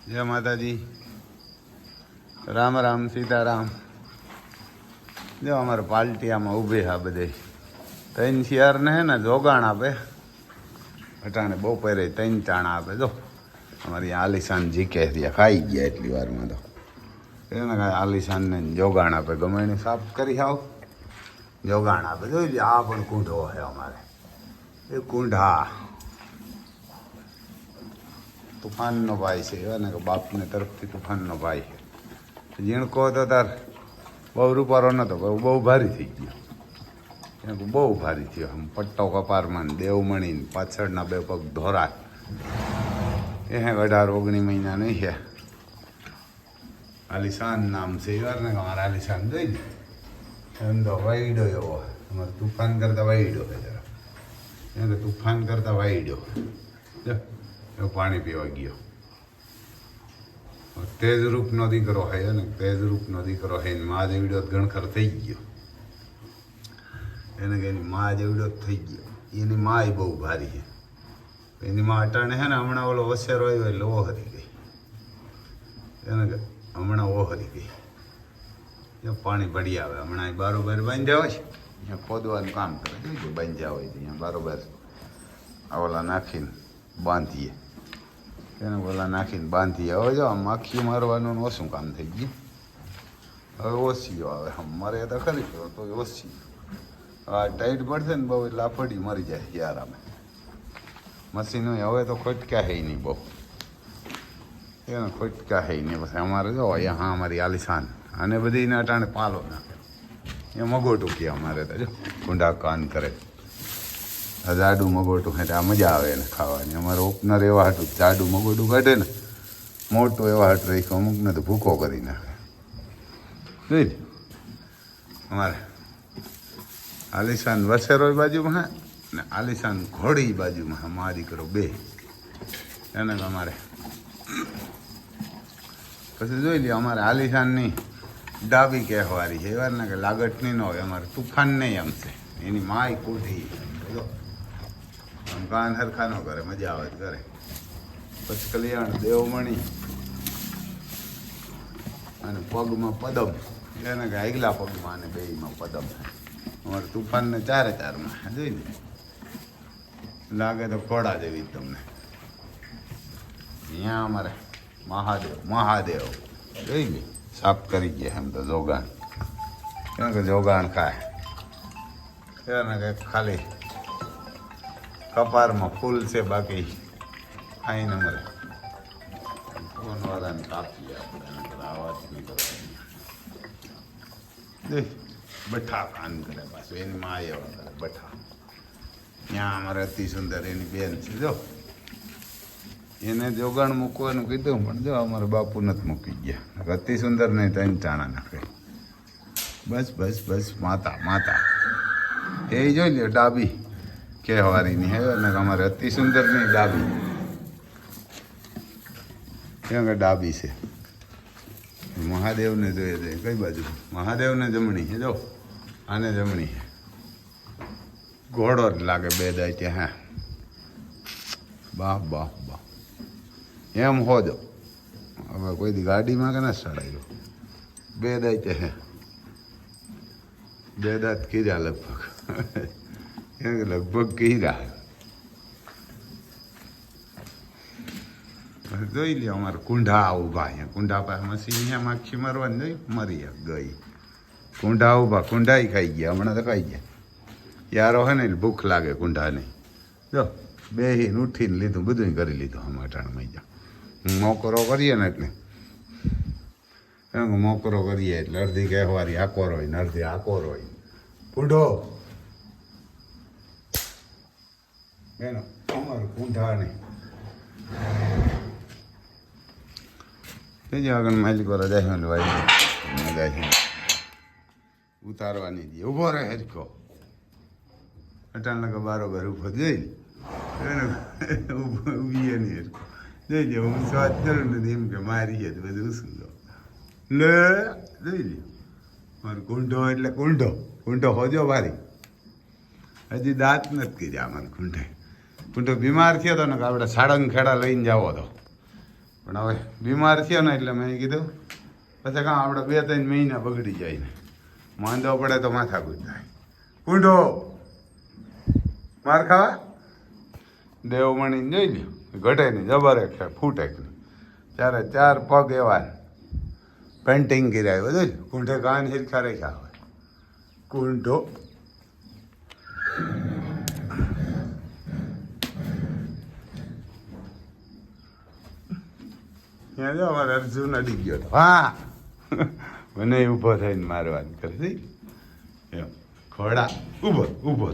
જય માતાજી, રામ રામ, સીતારામ. જો અમારે પાલટીયામાં ઊભી હા બધે ત્રણ શિયારને હે ને જોગાણ આપે. અટાણે બપોરે ત્રણ ચાણા આપે. જો અમારી આલિશાન જીકે રહ્યા ખાઈ ગયા એટલી વારમાં તો એને કાંઈ આલિશાનને જોગાણ આપે. ગમે એને સાફ કરી આવ જોગાણ આપે. જોઈ આ પણ કૂંઢો છે અમારે. એ કૂંઢા તુફાનનો ભાઈ છે એવા ને કે બાપને તરફથી તુફાનનો ભાઈ છે. ઝીણકો હતો તાર બહુ રૂપારો નહોતો, બહુ ભારી થઈ ગયો. એને બહુ ભારી થયો. આમ પટ્ટો કપારમાં દેવમણી પાછળના બે પગ ધોરા. એ 18-19 મહિના નહીં છે. આલિશાન નામ છે એવા ને અમારા આલિશાન જોઈ ને એમ તો વાઈડો એવો અમારે તુફાન કરતા વાઈડો છે જરા. એમ કે તુફાન કરતા વાઈડો જો એવું પાણી પીવા ગયો. તેજરૂપનો દીકરો હોય ને તેજરૂપનો દીકરો હોય ને મા જેવડો ગણખર થઈ ગયો. એને કે એની મા જેવડો જ થઈ ગયો. એની મા બહુ ભારી છે. એની મા અટાણે છે ને હમણાં ઓલો વસેરો આવ્યો એટલે ઓહરી ગઈ. એને કે હમણાં ઓહરી ગઈ. પાણી ભળી આવે હમણાં બારોબાર બાંધ્યા હોય અહીંયા ખોદવાનું કામ કરે. જોઈજો બાંધ્યા હોય તો અહીંયા બારોબાર ઓલા નાખીને બાંધીએ. એને ઓલા નાખીને બાંધીએ. હવે જો આમ આખી મારવાનું ઓછું કામ થઈ ગયું. હવે ઓછીઓ આવે. આમ મરે તો ખરી તો ઓછી. આ ટાઈટ પડશે ને બહુ એટલે લાફડી મરી જાય યાર. અમે મશીનો હવે તો ખોટક્યા હે નહીં બહુ. એને ખોટક્યા હે નહીં. પછી અમારે જો અહીંયા અમારી આલિશાન અને બધીને અટાણે પાલો નાખે. એ મગોટું કે અમારે તો જો કુંડા કાન કરે. જાડું મગોટું એટલે આ મજા આવે એને ખાવાની. અમારે ઓપનર એવા હાટું જાડું મગોટું કાઢે ને મોટું એવા હાટ રાખ્યું. અમુકને તો ભૂકો કરી નાખે. જોઈ ને અમારે આલિશાન વસેરોય બાજુમાં ને આલિશાન ઘોડી બાજુમાં મા દીકરો બે. એને અમારે પછી જોઈ લ્યો અમારે આલિશાનની ડાબી કહેવારી છે એવા ને કે લાગટની ન હોય. અમારે તુફાન નહીં આમ છે. એની માય કૂઢી આમ કાન હરખા ન કરે. મજા આવે કરે. પછી કલ્યાણ દેવમણી અને પગમાં પદમ. એને કે આગલા પગમાં અને બેયમાં પદમ. અમારે તુફાનને 4-4માં જોઈ ને લાગે તો ઘોડા જેવી તમને. અહીંયા અમારે મહાદેવ જોઈ લે સાફ કરી ગયા એમ તો જોગાણ. એને કે જોગાણ ખાય. એને કે ખાલી કપારમાં ફૂલ છે બાકી ખાઈને મરે. ફોનવાળાને કાપીએ આપણે આ વાત નહીં કરવાની. બઠા કાન કરે પાછું. એની મા એવા કરે બઠા. ત્યાં અમારે અતિ સુંદર એની બેન છે. જો એને જોગાણ મૂકવાનું કીધું પણ જો અમારે બાપુ નથી મૂકી ગયા. અતિ સુંદર નહીં ત્રણ ચાણા નાખે. બસ બસ બસ માતા માતા એ જોઈ લ્યો ડાબી કહેવારીની હે ને અમારે અતિ સુંદરની ડાબી. કેમ કે ડાબી છે. મહાદેવને જોઈએ છે કઈ બાજુ? મહાદેવને જમણી છે. જો આને જમણી છે. ઘોડો જ લાગે બે દાય ત્યાં. હા બાપ બાપ બાપ એમ હોજો. હવે કોઈ દી ગાડીમાં કે ના ચડાવ્યો. બે દાય તે હે. બે દાંત કીધા લગભગ. કેમ કે લગભગ કીધા. જોઈ લ્યો અમારે કુંઢા ઊભા. અહીંયા કુંઢા પાસે મશીન અહીંયા માખી મારવાની જોઈ મરી ગઈ. કુંઢા ઊભા. કુંઢાઈ ખાઈ ગયા. હમણાં તો ખાઈ ગયા. યારો હે ને ભૂખ લાગે કુંઢાને. જો બેહીને ઉઠીને લીધું બધું કરી લીધું. આમ અટાણમાં જા મોકરો કરીએ ને એટલે મોકરો કરીએ એટલે અડધી કહેવારી આકોર હોય ને અડધી આકોર હોય. કુંઢો એનો અમારું કુંઢા નહીં. આગળ માલિક વાળા જાય જાય ઉતારવાની દે. ઊભો રહે હરખો. અટાણ લગે બારોબાર ઊભો જોઈ ઊભી નહીં હરખો. જોઈ લે હું સ્વાદ કરું ને એમ કે મારી તો બધું શું લે જોઈ લે. મારો કુંઢો એટલે કુંઢો. કુંઢો હોજો ભારી. હજી દાંત નથી કર્યા અમારે કુંઢે. કુંઢો બીમાર થયો હતો ને કે આપણે સાળંગ ખેડા લઈને જાવો હતો. પણ હવે બીમાર થયો ને એટલે મેં કીધું પછી કાં આપણે 2-3 મહિના બગડી જાય ને માંદો પડે તો માથાકૂટ થાય. કુંઢો માર ખાવા દેવમણીને જોઈ લ્યો ઘટે નહીં જબર છે ફૂટે નહીં 4 પગ એવા પેન્ટિંગ કર્યા બધું કુંઢે કાન હિરખા રેખા હોય કુંઢો. ત્યાં જો અમારે અર્જુન અડી ગયો હતો. હા મને ઊભો થઈને મારવાની કરે એમ ઘોડા ઊભો ઊભો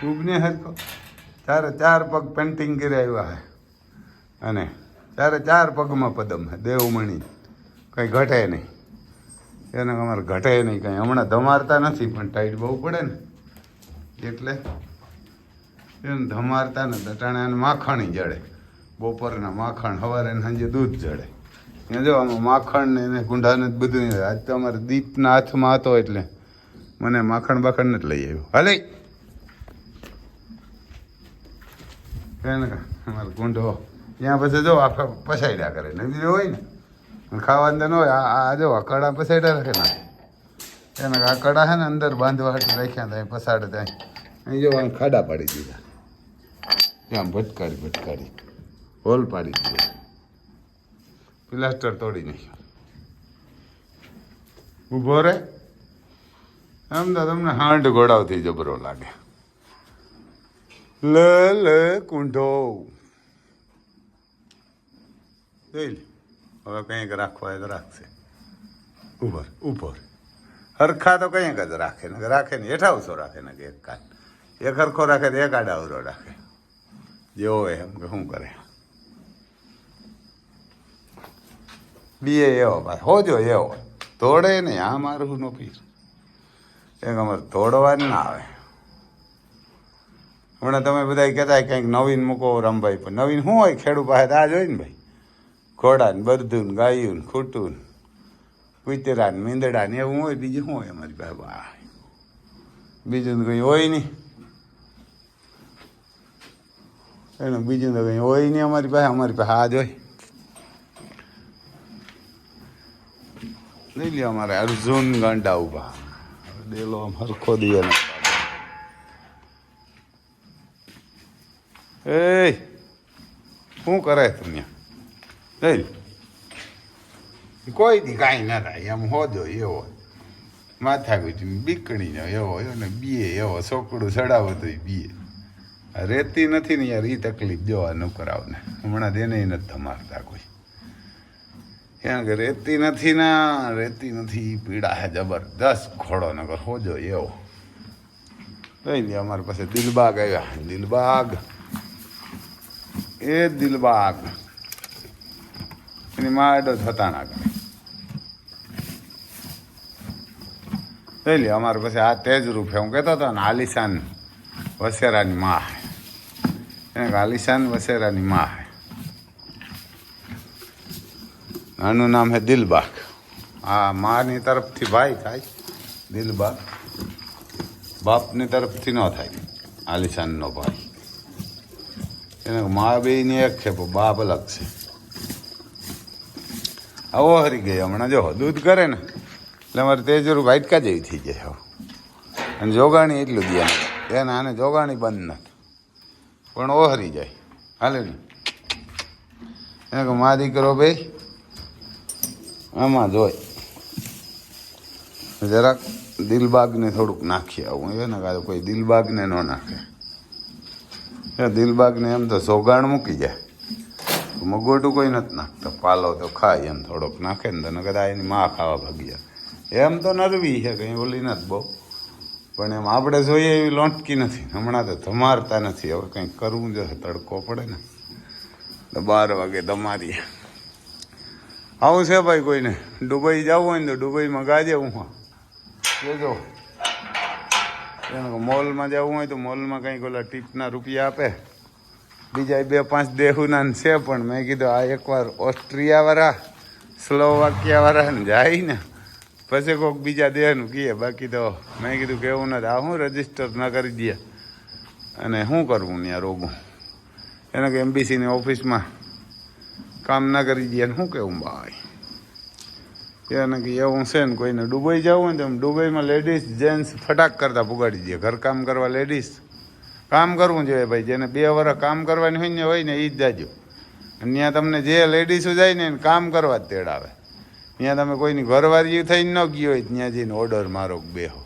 ઉગને હરખો 4 પગ પેન્ટિંગ કર્યા આવ્યા હે અને 4 પગમાં પદમ હે દેવમણી કંઈ ઘટે નહીં એને અમારે ઘટે નહીં કંઈ હમણાં ધમારતા નથી પણ ટાઈટ બહુ પડે ને એટલે એને ધમારતા ને દટાણે એને માખણ જડે બપોરના માખણ સવારે સાંજે દૂધ જડે એને જો આમાં માખણ ને એને કુંડાને જ બધું આજ તો અમારે દીપના હાથમાં હતો એટલે મને માખણ બાખણ નથી લઈ આવ્યો હાલે એને અમારે કુંડો ત્યાં પછી જો આ પસાડ્યા કરે નદી હોય ને ખાવાનું ન હોય આ જો આ કડા પસાડ્યા રાખે ને એને આ કડા છે ને અંદર બાંધવા હાટું રાખ્યા ત્યાં પસાડે ત્યાં અહીં જો આમ ખાડા પાડી દીધા ત્યાં ભટકાડી હોલ પાડી દીધો પ્લાસ્ટર તોડી નાખ્યો ઊભો રે આમ તો તમને હાંડ ઘોડાવથી જબરો લાગે લ કુંઢો જોઈ લે હવે કંઈક રાખવા તો રાખશે ઉપર હરખા તો કંઈક જ રાખે ને ને હેઠાવસો રાખે ને એક કાન એક હરખો રાખે તો એક આડાવરો રાખે જેવો હોય એમ કે શું કરે બીએ એવો પાછો હોજો એવો તોડે નહીં આ મારું નો પીર એક અમારે તોડવાની ના આવે. હમણાં તમે બધા કહેતા કંઈક નવીન મૂકો રમભાઈ પણ નવીન શું હોય ખેડૂત પાસે આ જોઈ ને ભાઈ ઘોડા ને બરધું ને ગાયું ને ખૂટું ને કુતરા ને મીંદડા ને એવું હોય બીજું શું હોય અમારી પાસે બીજું તો કંઈ હોય નહીં એનું બીજું તો કંઈ હોય નહીં અમારી પાસે આ જ હોય. લઈ લે અમારે અર્જુન ગાંડા ઉભા ડેલો આમ હરખો દઈએ ને એ શું કરે તમે કોઈ દી કાંઈ ના થાય એમ હોજો એવો માથા ગુજી બીકણી નો એવો ને બીએ એવો છોકડું ચડાવો તો બીએ રેતી નથી ને યાર એ તકલીફ જોવા ન કરાવને હમણાં તેને નથી ધમારતા કોઈ કારણ કે રેતી નથી પીડા હે જબરદસ્ત ઘોડો નગર હોજો એવો કઈ લે અમારી પાસે દિલબાગ આવ્યા દિલબાગ એની માડો થતા ના કરે કઈ લે અમારી પાસે આ તેજ રૂપ હું કહેતો હતો ને આલિશાન વસેરાની માં હે એને આલિશાન વસેરાની માં હે આનું નામ હે દિલબાગ. આ માની તરફથી ભાઈ થાય દિલબાગ બાપની તરફથી ન થાય આલિશાનનો ભાઈ એને મા બેયની એક છે પણ બાપ અલગ છે. આવો હરી ગઈ હમણાં જો દૂધ કરે ને એટલે અમારે તેજરું વાઇટકા જેવી થઈ જાય અને જોગાણી એટલું દે એને આને જોગાણી બંધ નથી પણ ઓહરી જાય હાલે ને એને કે મા દીકરો બે આમાં જોઈ જરાક દિલબાગને થોડુંક નાખી આવું એને કાં કોઈ દિલબાગને ન નાખે દિલબાગને એમ તો સોગાણ મૂકી જાય મગોટું કોઈ નથી નાખતો પાલો તો ખાય એમ થોડોક નાખે ને તો કદાચ એની માં ખાવા ભાગી જાય એમ તો નરવી છે કંઈ ઓલી નથી બહુ પણ એમ આપણે જોઈએ એવી લોટકી નથી હમણાં તો ધમારતા નથી હવે કંઈક કરવું જોઈએ તડકો પડે ને તો 12 વાગે ધમારીએ આવું છે ભાઈ કોઈને દુબઈ જવું હોય ને તો દુબઈમાં ગાજે હું જોજો એને મોલમાં જવું હોય તો મોલમાં કંઈક ઓલા ટીપના રૂપિયા આપે બીજા 2-5 દેહુના છે પણ મેં કીધું આ એકવાર ઓસ્ટ્રિયાવાળા સ્લોવાકિયાવાળા ને જાય ને પછી કોઈક બીજા દેહનું કહીએ બાકી તો મેં કીધું કેવું નથી આ હું રજીસ્ટર ના કરી દે અને શું કરવું ત્યાં રોગું એને કે એમબીસીની ઓફિસમાં કામ ના કરી દે ને શું કેવું ભાઈ એને કે એવું છે ને કોઈને દુબઈ જવું હોય ને તો દુબઈમાં લેડીઝ જેન્ટ્સ ફટાક કરતા પુગાડી દે. ઘરકામ કરવા લેડીઝ કામ કરવું જોઈએ ભાઈ. જેને 2 વર્ષ કામ કરવાની હોય ને એ જ જાજો. અને ત્યાં તમને જે લેડીઝો જાય ને એને કામ કરવા જ તેડાવે. ત્યાં તમે કોઈની ઘરવાળી થઈને ન ગયો હોય ત્યાં જઈને ઓર્ડર મારો બેહો.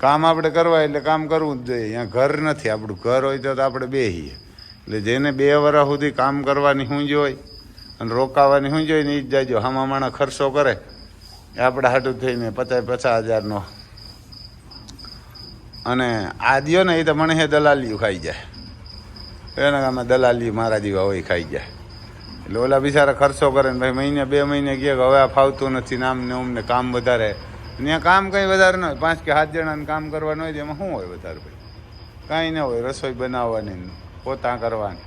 કામ આપણે કરવા એટલે કામ કરવું જ જોઈએ. અહીંયા ઘર નથી, આપણું ઘર હોય તો આપણે બેહીએ. એટલે જેને 2 વર્ષ સુધી કામ કરવાની શું હોય અને રોકાવાની શું જોઈએ ને એ જ જાજો. હામાં માણા ખર્ચો કરે એ આપણે હાટું થઈને 50,000-50,000નો. અને આ દ્યો ને એ તો મને દલાલીઓ ખાઈ જાય. એના ગામમાં દલાલી મારા જેવા હોય ખાઈ જાય. એટલે ઓલા બિચારા ખર્ચો કરે ને ભાઈ મહિને 2 મહિને કહે કે હવે આ ફાવતું નથી ને આમ ને અમને કામ વધારે. ત્યાં કામ કંઈ વધારે ન હોય. 5 કે 7 જણાને કામ કરવાનું હોય એમાં શું હોય વધારે ભાઈ? કાંઈ ન હોય. રસોઈ બનાવવાની, પોતા કરવાની,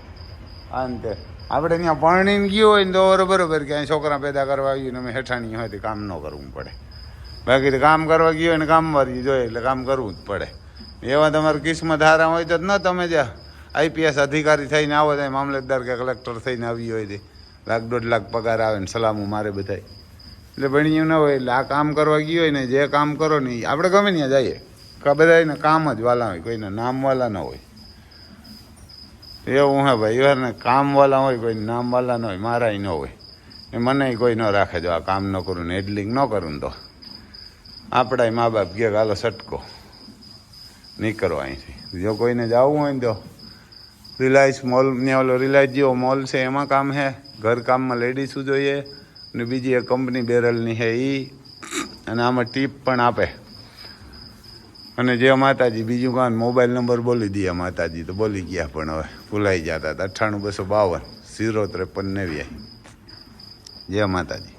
આ ને તે. આપણે ત્યાં પરણીને ગયો હોય ને તો બરોબર કે અહીં છોકરા પેદા કરવા આવ્યું ને અમે હેઠાણી હોય તો કામ ન કરવું પડે. બાકી તો કામ કરવા ગયો હોય ને કામ વાળી જોઈએ એટલે કામ કરવું જ પડે. એવા તમારી કિસ્મત હારા હોય તો ન તમે જ્યાં આઈપીએસ અધિકારી થઈને આવો તો મામલતદાર કે કલેક્ટર થઈને આવી હોય તે 1,00,000-1.5 લાખ પગાર આવે ને સલામું મારે બધાય. એટલે ભણ્યું ન હોય એટલે આ કામ કરવા ગયું હોય ને જે કામ કરો ને આપણે ગમે ત્યાં જઈએ બધાને કામ જ વાલા હોય, કોઈને નામવાલા ન હોય. એવું હે ભાઈ. યાર ને કામવાલા હોય કોઈને નામવાલા ન હોય. મારાય ન હોય. એ મને કોઈ ન રાખે. જો આ કામ ન કરું ને હેડલિંગ ન કરું તો આપણા મા બાપ કે હાલો સટકો નહીં કરો અહીંથી. જો કોઈને જવું હોય ને તો રિલાયન્સ મોલ ને ઓલો રિલાયન્સ જેવો મોલ છે એમાં કામ હે. ઘરકામમાં લેડીઝું જોઈએ ને બીજી એક કંપની બેરલની છે એ. અને આમાં ટીપ પણ આપે. અને જે માતાજી બીજું કામ મોબાઈલ નંબર બોલી દે માતાજી તો બોલી ગયા પણ હવે ભૂલાઈ જતા હતા. 98-252-053-89. જય માતાજી.